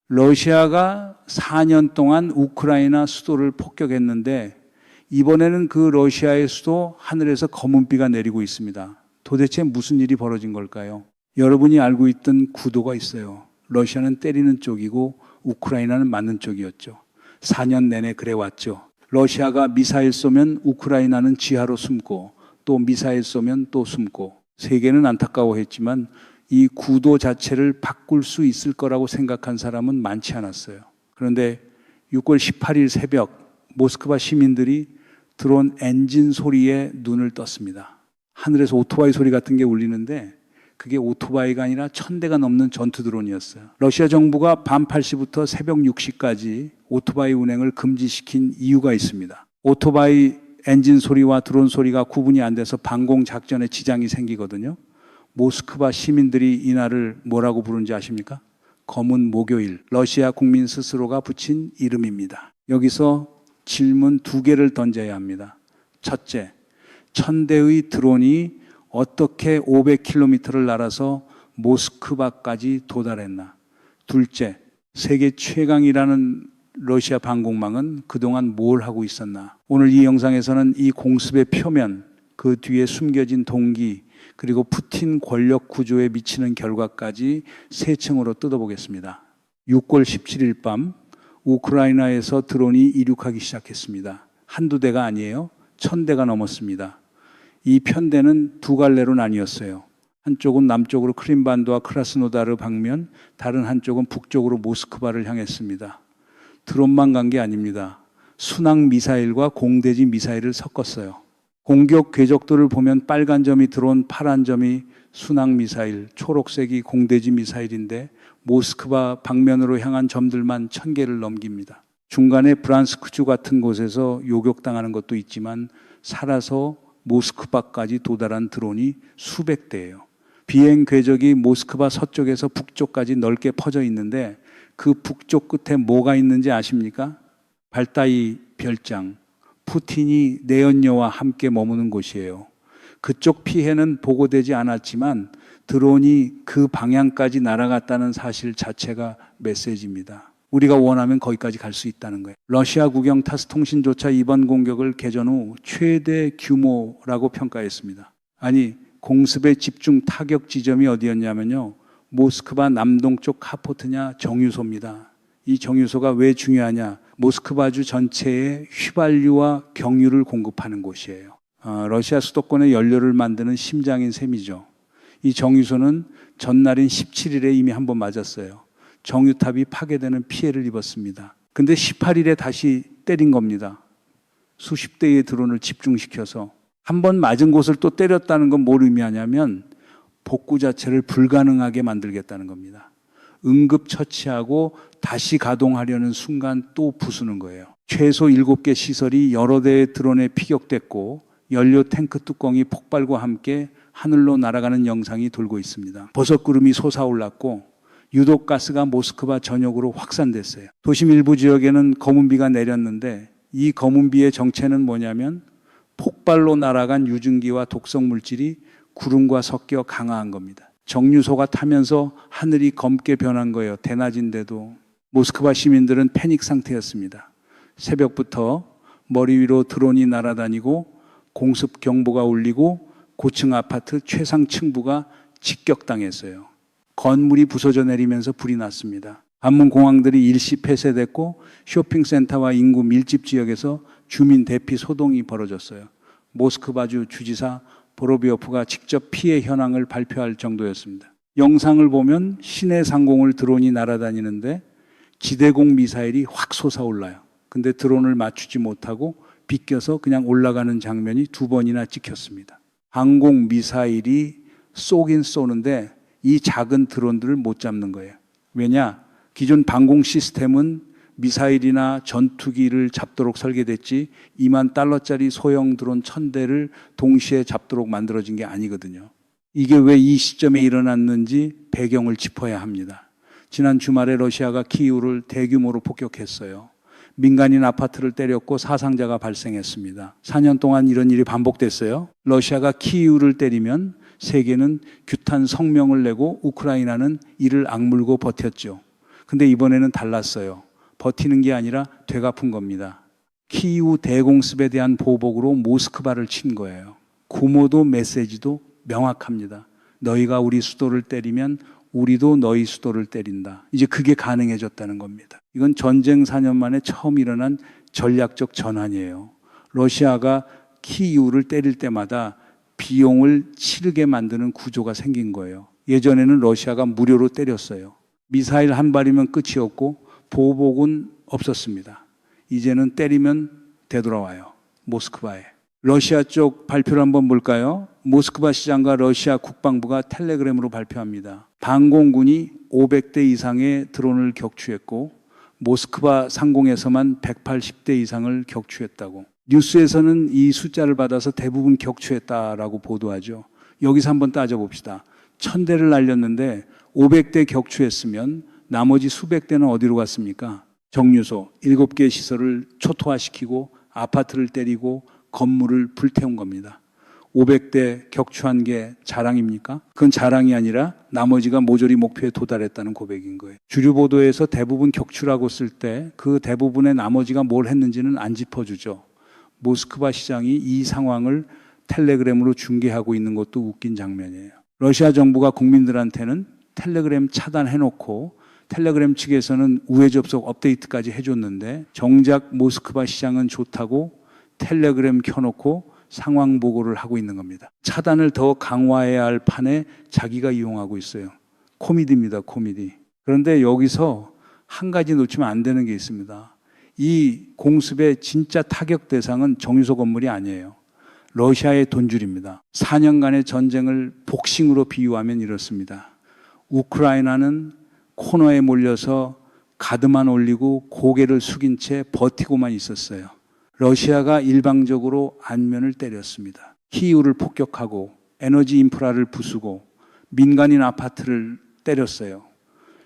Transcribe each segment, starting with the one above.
러시아가 4년 동안 우크라이나 수도를 폭격했는데 이번에는 그 러시아의 수도 하늘에서 검은비가 내리고 있습니다. 도대체 무슨 일이 벌어진 걸까요? 여러분이 알고 있던 구도가 있어요. 러시아는 때리는 쪽이고 우크라이나는 맞는 쪽이었죠. 4년 내내 그래 왔죠. 러시아가 미사일 쏘면 우크라이나는 지하로 숨고 또 미사일 쏘면 또 숨고 세계는 안타까워했지만 이 구도 자체를 바꿀 수 있을 거라고 생각한 사람은 많지 않았어요. 그런데 6월 18일 새벽 모스크바 시민들이 드론 엔진 소리에 눈을 떴습니다. 하늘에서 오토바이 소리 같은 게 울리는데 그게 오토바이가 아니라 1000대가 넘는 전투 드론이었어요. 러시아 정부가 밤 8시부터 새벽 6시까지 오토바이 운행을 금지시킨 이유가 있습니다. 오토바이 엔진 소리와 드론 소리가 구분이 안 돼서 방공 작전에 지장이 생기거든요. 모스크바 시민들이 이날을 뭐라고 부르는지 아십니까? 검은 목요일, 러시아 국민 스스로가 붙인 이름입니다. 여기서 질문 2개를 던져야 합니다. 첫째, 1000대의 드론이 어떻게 500km를 날아서 모스크바까지 도달했나? 둘째, 세계 최강이라는 러시아 방공망은 그동안 뭘 하고 있었나? 오늘 이 영상에서는 이 공습의 표면, 그 뒤에 숨겨진 동기, 그리고 푸틴 권력 구조에 미치는 결과까지 세 층으로 뜯어보겠습니다. 6월 17일 밤 우크라이나에서 드론이 이륙하기 시작했습니다. 한두 대가 아니에요. 1000대가 넘었습니다. 이 편대는 두 갈래로 나뉘었어요. 한쪽은 남쪽으로 크림반도와 크라스노다르 방면, 다른 한쪽은 북쪽으로 모스크바를 향했습니다. 드론만 간 게 아닙니다. 순항 미사일과 공대지 미사일을 섞었어요. 공격 궤적도를 보면 빨간 점이 드론, 파란 점이 순항 미사일, 초록색이 공대지 미사일인데 모스크바 방면으로 향한 점들만 1000개를 넘깁니다. 중간에 브란스크주 같은 곳에서 요격당하는 것도 있지만 살아서 모스크바까지 도달한 드론이 수백 대예요. 비행 궤적이 모스크바 서쪽에서 북쪽까지 넓게 퍼져 있는데 그 북쪽 끝에 뭐가 있는지 아십니까? 발다이 별장, 푸틴이 내연녀와 함께 머무는 곳이에요. 그쪽 피해는 보고되지 않았지만 드론이 그 방향까지 날아갔다는 사실 자체가 메시지입니다. 우리가 원하면 거기까지 갈 수 있다는 거예요. 러시아 국영 타스 통신조차 이번 공격을 개전 후 최대 규모라고 평가했습니다. 아니, 공습의 집중 타격 지점이 어디였냐면요. 모스크바 남동쪽 카포트냐 정유소입니다. 이 정유소가 왜 중요하냐? 모스크바주 전체에 휘발유와 경유를 공급하는 곳이에요. 러시아 수도권의 연료를 만드는 심장인 셈이죠. 이 정유소는 전날인 17일에 이미 한번 맞았어요. 정유탑이 파괴되는 피해를 입었습니다. 근데 18일에 다시 때린 겁니다. 수십 대의 드론을 집중시켜서 한 번 맞은 곳을 또 때렸다는 건 뭘 의미하냐면 복구 자체를 불가능하게 만들겠다는 겁니다. 응급처치하고 다시 가동하려는 순간 또 부수는 거예요. 최소 7개 시설이 여러 대의 드론에 피격됐고 연료 탱크 뚜껑이 폭발과 함께 하늘로 날아가는 영상이 돌고 있습니다. 버섯구름이 솟아올랐고 유독가스가 모스크바 전역으로 확산됐어요. 도심 일부 지역에는 검은비가 내렸는데 이 검은비의 정체는 뭐냐면 폭발로 날아간 유증기와 독성 물질이 구름과 섞여 강화한 겁니다. 정유소가 타면서 하늘이 검게 변한 거예요. 대낮인데도. 모스크바 시민들은 패닉 상태였습니다. 새벽부터 머리 위로 드론이 날아다니고 공습 경보가 울리고 고층 아파트 최상층부가 직격당했어요. 건물이 부서져 내리면서 불이 났습니다. 반문 공항들이 일시 폐쇄됐고 쇼핑센터와 인구 밀집 지역에서 주민 대피 소동이 벌어졌어요. 모스크바주 주지사 보로비오프가 직접 피해 현황을 발표할 정도였습니다. 영상을 보면 시내 상공을 드론이 날아다니는데 지대공 미사일이 확 솟아올라요. 근데 드론을 맞추지 못하고 비껴서 그냥 올라가는 장면이 2번이나 찍혔습니다. 항공 미사일이 쏘긴 쏘는데 이 작은 드론들을 못 잡는 거예요. 왜냐? 기존 방공 시스템은 미사일이나 전투기를 잡도록 설계됐지 2만 달러짜리 소형 드론 1000대를 동시에 잡도록 만들어진 게 아니거든요. 이게 왜 이 시점에 일어났는지 배경을 짚어야 합니다. 지난 주말에 러시아가 키이우를 대규모로 폭격했어요. 민간인 아파트를 때렸고 사상자가 발생했습니다. 4년 동안 이런 일이 반복됐어요. 러시아가 키이우를 때리면 세계는 규탄 성명을 내고 우크라이나는 이를 악물고 버텼죠. 근데 이번에는 달랐어요. 버티는 게 아니라 되갚은 겁니다. 키이우 대공습에 대한 보복으로 모스크바를 친 거예요. 구모도 메시지도 명확합니다. 너희가 우리 수도를 때리면 우리도 너희 수도를 때린다. 이제 그게 가능해졌다는 겁니다. 이건 전쟁 4년 만에 처음 일어난 전략적 전환이에요. 러시아가 키이우를 때릴 때마다 비용을 치르게 만드는 구조가 생긴 거예요. 예전에는 러시아가 무료로 때렸어요. 미사일 한 발이면 끝이었고 보복은 없었습니다. 이제는 때리면 되돌아와요. 모스크바에. 러시아 쪽 발표를 한번 볼까요? 모스크바 시장과 러시아 국방부가 텔레그램으로 발표합니다. 방공군이 500대 이상의 드론을 격추했고 모스크바 상공에서만 180대 이상을 격추했다고. 뉴스에서는 이 숫자를 받아서 대부분 격추했다라고 보도하죠. 여기서 한번 따져봅시다. 1000대를 날렸는데 500대 격추했으면 나머지 수백 대는 어디로 갔습니까? 정유소 7개 시설을 초토화시키고 아파트를 때리고 건물을 불태운 겁니다. 500대 격추한 게 자랑입니까? 그건 자랑이 아니라 나머지가 모조리 목표에 도달했다는 고백인 거예요. 주류 보도에서 대부분 격추라고 쓸 때 그 대부분의 나머지가 뭘 했는지는 안 짚어주죠. 모스크바 시장이 이 상황을 텔레그램으로 중계하고 있는 것도 웃긴 장면이에요. 러시아 정부가 국민들한테는 텔레그램 차단해놓고 텔레그램 측에서는 우회 접속 업데이트까지 해줬는데 정작 모스크바 시장은 좋다고 텔레그램 켜놓고 상황 보고를 하고 있는 겁니다. 차단을 더 강화해야 할 판에 자기가 이용하고 있어요. 코미디입니다, 코미디. 그런데 여기서 한 가지 놓치면 안 되는 게 있습니다. 이 공습의 진짜 타격 대상은 정유소 건물이 아니에요. 러시아의 돈줄입니다. 4년간의 전쟁을 복싱으로 비유하면 이렇습니다. 우크라이나는 코너에 몰려서 가드만 올리고 고개를 숙인 채 버티고만 있었어요. 러시아가 일방적으로 안면을 때렸습니다. 키이우를 폭격하고 에너지 인프라를 부수고 민간인 아파트를 때렸어요.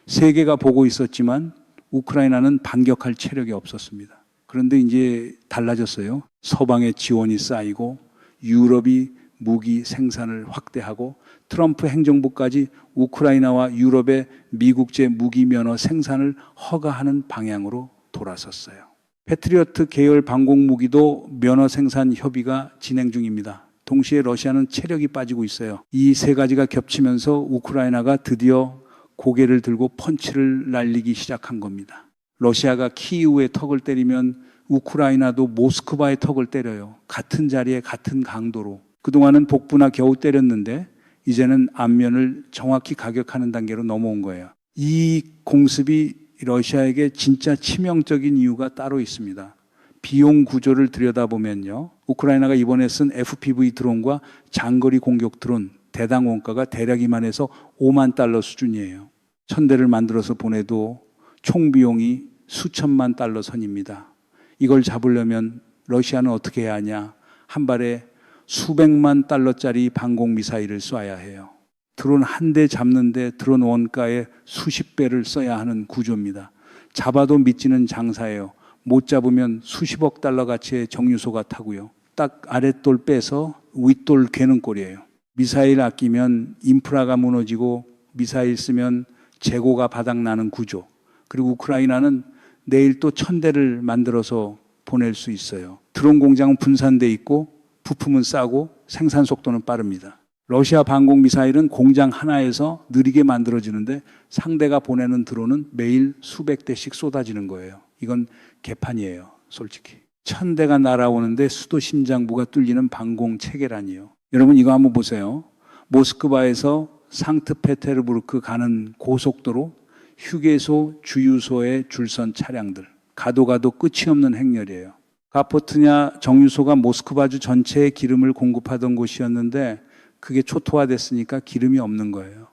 세계가 보고 있었지만 우크라이나는 반격할 체력이 없었습니다. 그런데 이제 달라졌어요. 서방의 지원이 쌓이고 유럽이 무기 생산을 확대하고 트럼프 행정부까지 우크라이나와 유럽의 미국제 무기 면허 생산을 허가하는 방향으로 돌아섰어요. 패트리어트 계열 방공 무기도 면허 생산 협의가 진행 중입니다. 동시에 러시아는 체력이 빠지고 있어요. 이 세 가지가 겹치면서 우크라이나가 드디어 고개를 들고 펀치를 날리기 시작한 겁니다. 러시아가 키이우의 턱을 때리면 우크라이나도 모스크바의 턱을 때려요. 같은 자리에 같은 강도로. 그동안은 복부나 겨우 때렸는데 이제는 안면을 정확히 가격하는 단계로 넘어온 거예요. 이 공습이 러시아에게 진짜 치명적인 이유가 따로 있습니다. 비용 구조를 들여다보면요. 우크라이나가 이번에 쓴 FPV 드론과 장거리 공격 드론 대당 원가가 대략 이만해서 5만 달러 수준이에요. 1000대를 만들어서 보내도 총 비용이 수천만 달러 선입니다. 이걸 잡으려면 러시아는 어떻게 해야 하냐? 한 발에 수백만 달러짜리 방공 미사일을 쏴야 해요. 드론 한 대 잡는데 드론 원가의 수십 배를 써야 하는 구조입니다. 잡아도 믿지는 장사예요. 못 잡으면 수십억 달러 가치의 정유소가 타고요. 딱 아랫돌 빼서 윗돌 괴는 꼴이에요. 미사일 아끼면 인프라가 무너지고 미사일 쓰면 재고가 바닥나는 구조. 그리고 우크라이나는 내일 또 1000대를 만들어서 보낼 수 있어요. 드론 공장은 분산돼 있고 부품은 싸고 생산 속도는 빠릅니다. 러시아 방공 미사일은 공장 하나에서 느리게 만들어지는데 상대가 보내는 드론은 매일 수백 대씩 쏟아지는 거예요. 이건 개판이에요, 솔직히. 1000대가 날아오는데 수도 심장부가 뚫리는 방공 체계란이에요. 여러분 이거 한번 보세요. 모스크바에서 상트페테르부르크 가는 고속도로 휴게소, 주유소에 줄선 차량들. 가도 끝이 없는 행렬이에요. 가포트냐 정유소가 모스크바주 전체에 기름을 공급하던 곳이었는데 그게 초토화됐으니까 기름이 없는 거예요.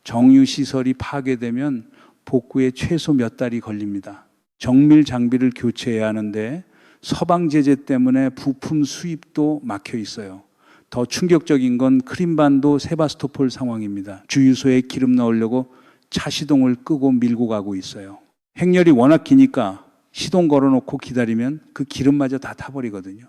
정유시설이 파괴되면 복구에 최소 몇 달이 걸립니다. 정밀 장비를 교체해야 하는데 서방 제재 때문에 부품 수입도 막혀 있어요. 더 충격적인 건 크림반도 세바스토폴 상황입니다. 주유소에 기름 넣으려고 차 시동을 끄고 밀고 가고 있어요. 행렬이 워낙 기니까 시동 걸어놓고 기다리면 그 기름마저 다 타버리거든요.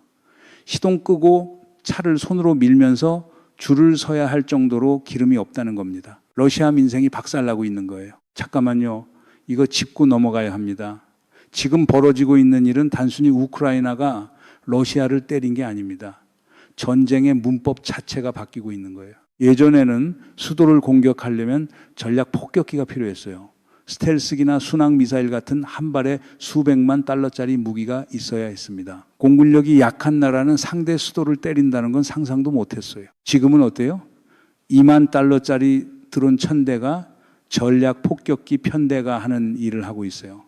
시동 끄고 차를 손으로 밀면서 줄을 서야 할 정도로 기름이 없다는 겁니다. 러시아 민생이 박살나고 있는 거예요. 잠깐만요. 이거 짚고 넘어가야 합니다. 지금 벌어지고 있는 일은 단순히 우크라이나가 러시아를 때린 게 아닙니다. 전쟁의 문법 자체가 바뀌고 있는 거예요. 예전에는 수도를 공격하려면 전략 폭격기가 필요했어요. 스텔스기나 순항 미사일 같은 한 발에 수백만 달러짜리 무기가 있어야 했습니다. 공군력이 약한 나라는 상대 수도를 때린다는 건 상상도 못했어요. 지금은 어때요? 2만 달러짜리 드론 1000대가 전략 폭격기 편대가 하는 일을 하고 있어요.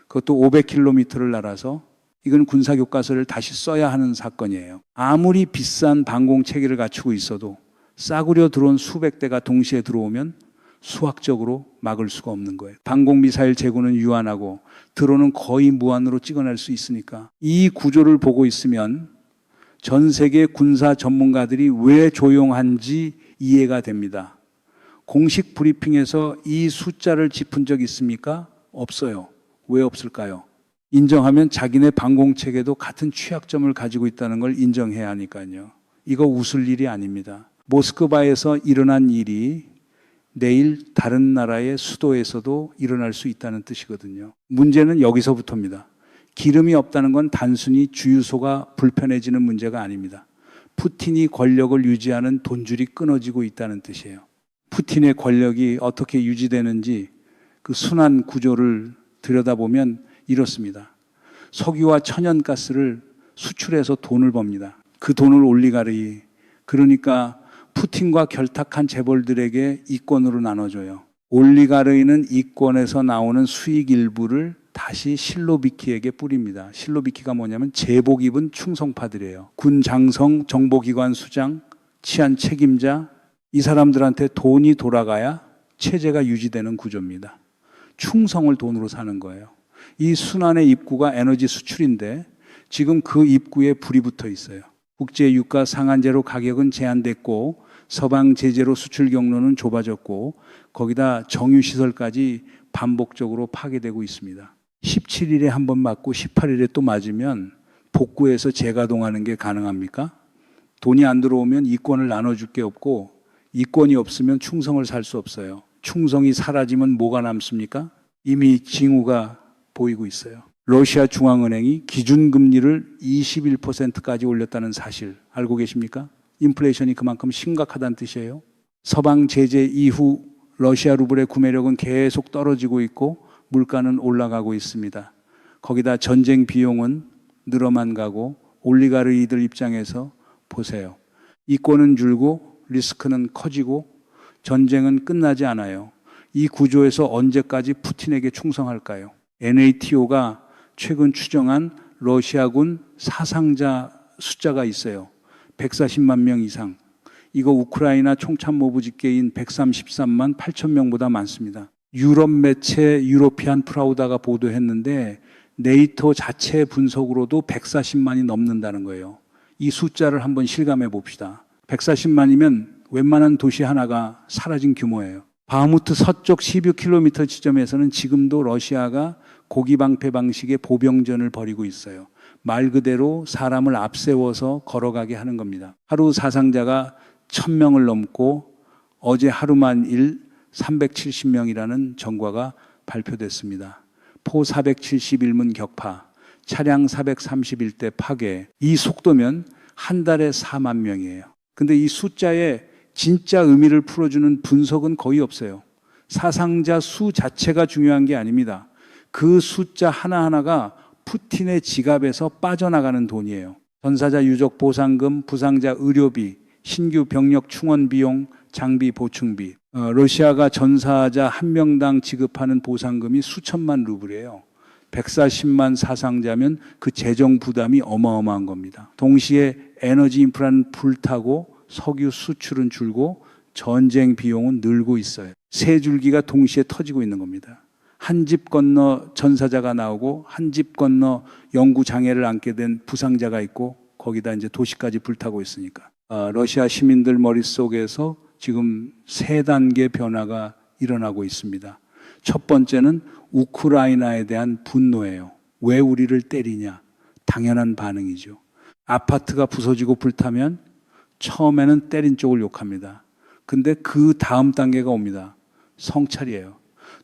그것도 500km를 날아서 이건 군사교과서를 다시 써야 하는 사건이에요. 아무리 비싼 방공 체계를 갖추고 있어도 싸구려 드론 수백 대가 동시에 들어오면 수학적으로 막을 수가 없는 거예요. 방공미사일 재고는 유한하고 드론은 거의 무한으로 찍어낼 수 있으니까 이 구조를 보고 있으면 전 세계 군사 전문가들이 왜 조용한지 이해가 됩니다. 공식 브리핑에서 이 숫자를 짚은 적 있습니까? 없어요. 왜 없을까요? 인정하면 자기네 방공체계도 같은 취약점을 가지고 있다는 걸 인정해야 하니까요. 이거 웃을 일이 아닙니다. 모스크바에서 일어난 일이 내일 다른 나라의 수도에서도 일어날 수 있다는 뜻이거든요. 문제는 여기서부터입니다. 기름이 없다는 건 단순히 주유소가 불편해지는 문제가 아닙니다. 푸틴이 권력을 유지하는 돈줄이 끊어지고 있다는 뜻이에요. 푸틴의 권력이 어떻게 유지되는지 그 순환 구조를 들여다보면 이렇습니다. 석유와 천연가스를 수출해서 돈을 법니다. 그 돈을 올리가르이, 그러니까 푸틴과 결탁한 재벌들에게 이권으로 나눠줘요. 올리가르이는 이권에서 나오는 수익 일부를 다시 실로비키에게 뿌립니다. 실로비키가 뭐냐면 제복 입은 충성파들이에요. 군 장성, 정보기관 수장, 치안 책임자, 이 사람들한테 돈이 돌아가야 체제가 유지되는 구조입니다. 충성을 돈으로 사는 거예요. 이 순환의 입구가 에너지 수출인데 지금 그 입구에 불이 붙어 있어요. 국제 유가 상한제로 가격은 제한됐고 서방 제재로 수출 경로는 좁아졌고 거기다 정유시설까지 반복적으로 파괴되고 있습니다. 17일에 한 번 맞고 18일에 또 맞으면 복구해서 재가동하는 게 가능합니까? 돈이 안 들어오면 이권을 나눠줄 게 없고 이권이 없으면 충성을 살 수 없어요. 충성이 사라지면 뭐가 남습니까? 이미 징후가 보이고 있어요. 러시아 중앙은행이 기준금리를 21%까지 올렸다는 사실 알고 계십니까? 인플레이션이 그만큼 심각하다는 뜻이에요. 서방 제재 이후 러시아 루블의 구매력은 계속 떨어지고 있고 물가는 올라가고 있습니다. 거기다 전쟁 비용은 늘어만 가고 올리가르이들 입장에서 보세요. 이권은 줄고 리스크는 커지고 전쟁은 끝나지 않아요. 이 구조에서 언제까지 푸틴에게 충성할까요? NATO가 최근 추정한 러시아군 사상자 숫자가 있어요. 140만 명 이상. 이거 우크라이나 총참모부 집계인 133만 8천 명보다 많습니다. 유럽 매체 유로피안 프라우다가 보도했는데 네이토 자체 분석으로도 140만이 넘는다는 거예요. 이 숫자를 한번 실감해 봅시다. 140만이면 웬만한 도시 하나가 사라진 규모예요. 바흐무트 서쪽 12km 지점에서는 지금도 러시아가 고기방패 방식의 보병전을 벌이고 있어요. 말 그대로 사람을 앞세워서 걸어가게 하는 겁니다. 하루 사상자가 1000명을 넘고 어제 하루만 370명이라는 전과가 발표됐습니다. 포 471문 격파, 차량 431대 파괴. 이 속도면 한 달에 4만 명이에요. 근데 이 숫자에 진짜 의미를 풀어주는 분석은 거의 없어요. 사상자 수 자체가 중요한 게 아닙니다. 그 숫자 하나하나가 푸틴의 지갑에서 빠져나가는 돈이에요. 전사자 유족 보상금, 부상자 의료비, 신규 병력 충원 비용, 장비 보충비. 러시아가 전사자 한 명당 지급하는 보상금이 수천만 루블이에요. 140만 사상자면 그 재정 부담이 어마어마한 겁니다. 동시에 에너지 인프라는 불타고 석유 수출은 줄고 전쟁 비용은 늘고 있어요. 세 줄기가 동시에 터지고 있는 겁니다. 한 집 건너 전사자가 나오고 한 집 건너 영구 장애를 안게 된 부상자가 있고 거기다 이제 도시까지 불타고 있으니까 러시아 시민들 머릿속에서 지금 세 단계 변화가 일어나고 있습니다. 첫 번째는 우크라이나에 대한 분노예요. 왜 우리를 때리냐? 당연한 반응이죠. 아파트가 부서지고 불타면 처음에는 때린 쪽을 욕합니다. 근데 그 다음 단계가 옵니다. 성찰이에요.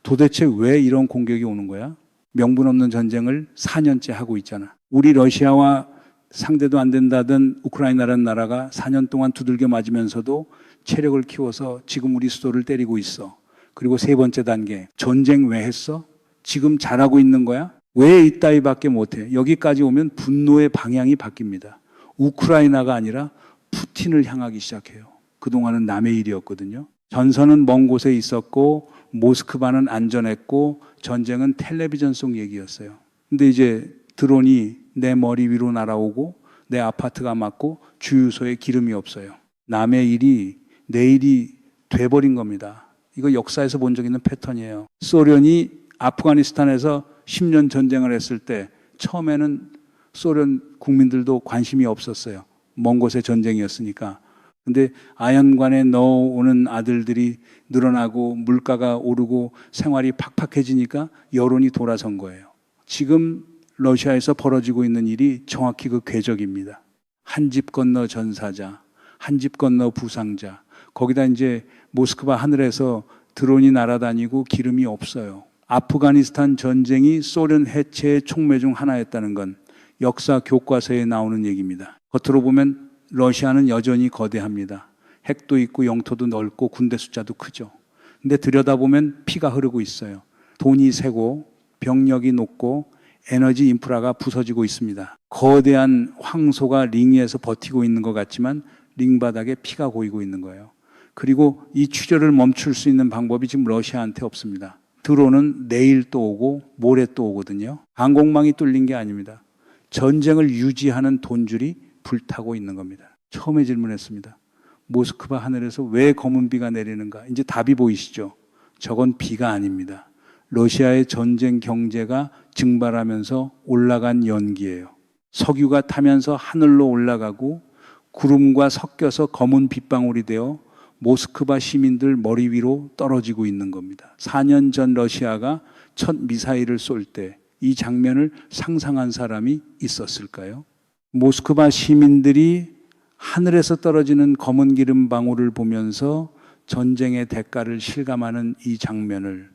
도대체 왜 이런 공격이 오는 거야? 명분 없는 전쟁을 4년째 하고 있잖아. 우리 러시아와 상대도 안 된다던 우크라이나라는 나라가 4년 동안 두들겨 맞으면서도 체력을 키워서 지금 우리 수도를 때리고 있어. 그리고 세 번째 단계, 전쟁 왜 했어? 지금 잘하고 있는 거야? 왜 이따위밖에 못해? 여기까지 오면 분노의 방향이 바뀝니다. 우크라이나가 아니라 푸틴을 향하기 시작해요. 그동안은 남의 일이었거든요. 전선은 먼 곳에 있었고 모스크바는 안전했고 전쟁은 텔레비전 속 얘기였어요. 근데 이제 드론이 내 머리 위로 날아오고 내 아파트가 맞고 주유소에 기름이 없어요. 남의 일이 내 일이 돼버린 겁니다. 이거 역사에서 본 적 있는 패턴이에요. 소련이 아프가니스탄에서 10년 전쟁을 했을 때 처음에는 소련 국민들도 관심이 없었어요. 먼 곳의 전쟁이었으니까. 근데 아연관에 넣어오는 아들들이 늘어나고 물가가 오르고 생활이 팍팍해지니까 여론이 돌아선 거예요. 지금 러시아에서 벌어지고 있는 일이 정확히 그 궤적입니다. 한 집 건너 전사자, 한 집 건너 부상자. 거기다 이제 모스크바 하늘에서 드론이 날아다니고 기름이 없어요. 아프가니스탄 전쟁이 소련 해체의 촉매 중 하나였다는 건 역사 교과서에 나오는 얘기입니다. 겉으로 보면 러시아는 여전히 거대합니다. 핵도 있고 영토도 넓고 군대 숫자도 크죠. 근데 들여다보면 피가 흐르고 있어요. 돈이 새고 병력이 높고 에너지 인프라가 부서지고 있습니다. 거대한 황소가 링 위에서 버티고 있는 것 같지만 링 바닥에 피가 고이고 있는 거예요. 그리고 이 출혈을 멈출 수 있는 방법이 지금 러시아한테 없습니다. 드론은 내일 또 오고 모레 또 오거든요. 항공망이 뚫린 게 아닙니다. 전쟁을 유지하는 돈줄이 불타고 있는 겁니다. 처음에 질문했습니다. 모스크바 하늘에서 왜 검은 비가 내리는가? 이제 답이 보이시죠? 저건 비가 아닙니다. 러시아의 전쟁 경제가 증발하면서 올라간 연기예요. 석유가 타면서 하늘로 올라가고 구름과 섞여서 검은 빗방울이 되어 모스크바 시민들 머리 위로 떨어지고 있는 겁니다. 4년 전 러시아가 첫 미사일을 쏠 때 이 장면을 상상한 사람이 있었을까요? 모스크바 시민들이 하늘에서 떨어지는 검은 기름 방울을 보면서 전쟁의 대가를 실감하는 이 장면을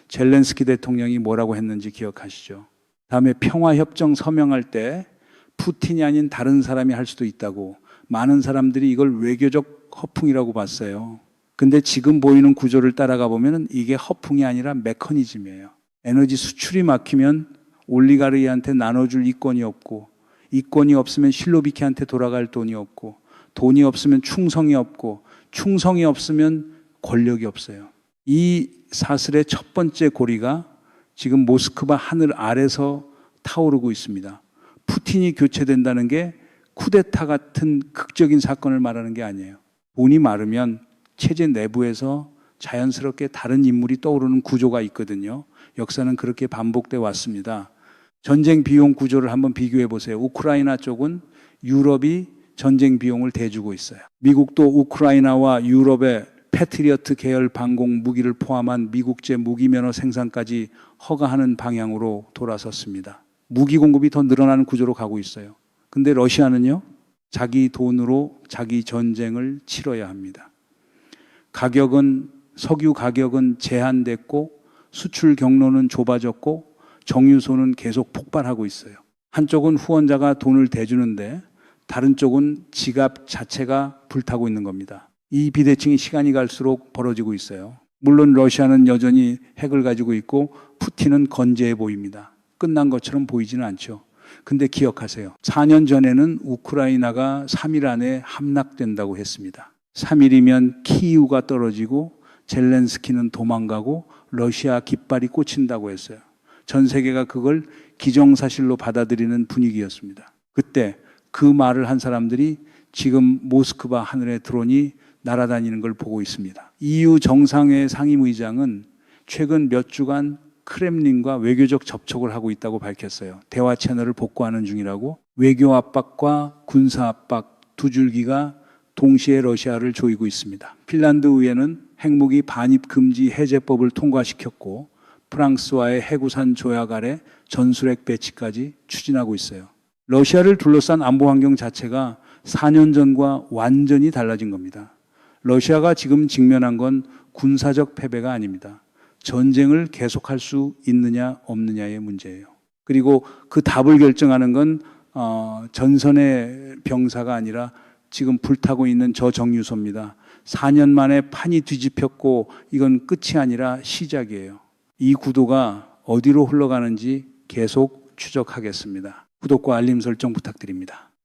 젤렌스키 대통령이 뭐라고 했는지 기억하시죠? 다음에 평화협정 서명할 때 푸틴이 아닌 다른 사람이 할 수도 있다고 많은 사람들이 이걸 외교적 허풍이라고 봤어요. 근데 지금 보이는 구조를 따라가 보면 이게 허풍이 아니라 메커니즘이에요. 에너지 수출이 막히면 올리가르히한테 나눠줄 이권이 없고 이권이 없으면 실로비키한테 돌아갈 돈이 없고 돈이 없으면 충성이 없고 충성이 없으면 권력이 없어요. 이 사슬의 첫 번째 고리가 지금 모스크바 하늘 아래서 타오르고 있습니다. 푸틴이 교체된다는 게 쿠데타 같은 극적인 사건을 말하는 게 아니에요. 돈이 마르면 체제 내부에서 자연스럽게 다른 인물이 떠오르는 구조가 있거든요. 역사는 그렇게 반복돼 왔습니다. 전쟁 비용 구조를 한번 비교해 보세요. 우크라이나 쪽은 유럽이 전쟁 비용을 대주고 있어요. 미국도 우크라이나와 유럽의 패트리어트 계열 방공 무기를 포함한 미국제 무기 면허 생산까지 허가하는 방향으로 돌아섰습니다. 무기 공급이 더 늘어나는 구조로 가고 있어요. 근데 러시아는요, 자기 돈으로 자기 전쟁을 치러야 합니다. 석유 가격은 제한됐고 수출 경로는 좁아졌고 정유소는 계속 폭발하고 있어요. 한쪽은 후원자가 돈을 대주는데 다른 쪽은 지갑 자체가 불타고 있는 겁니다. 이 비대칭이 시간이 갈수록 벌어지고 있어요. 물론 러시아는 여전히 핵을 가지고 있고 푸틴은 건재해 보입니다. 끝난 것처럼 보이지는 않죠. 근데 기억하세요. 4년 전에는 우크라이나가 3일 안에 함락된다고 했습니다. 3일이면 키이우가 떨어지고 젤렌스키는 도망가고 러시아 깃발이 꽂힌다고 했어요. 전 세계가 그걸 기정사실로 받아들이는 분위기였습니다. 그때 그 말을 한 사람들이 지금 모스크바 하늘에 드론이 날아다니는 걸 보고 있습니다. EU 정상회 상임의장은 최근 몇 주간 크렘린과 외교적 접촉을 하고 있다고 밝혔어요. 대화 채널을 복구하는 중이라고. 외교 압박과 군사 압박 두 줄기가 동시에 러시아를 조이고 있습니다. 핀란드 의회는 핵무기 반입 금지 해제법을 통과시켰고 프랑스와의 해구산 조약 아래 전술핵 배치까지 추진하고 있어요. 러시아를 둘러싼 안보 환경 자체가 4년 전과 완전히 달라진 겁니다. 러시아가 지금 직면한 건 군사적 패배가 아닙니다. 전쟁을 계속할 수 있느냐 없느냐의 문제예요. 그리고 그 답을 결정하는 건 전선의 병사가 아니라 지금 불타고 있는 저 정유소입니다. 4년 만에 판이 뒤집혔고 이건 끝이 아니라 시작이에요. 이 구도가 어디로 흘러가는지 계속 추적하겠습니다. 구독과 알림 설정 부탁드립니다.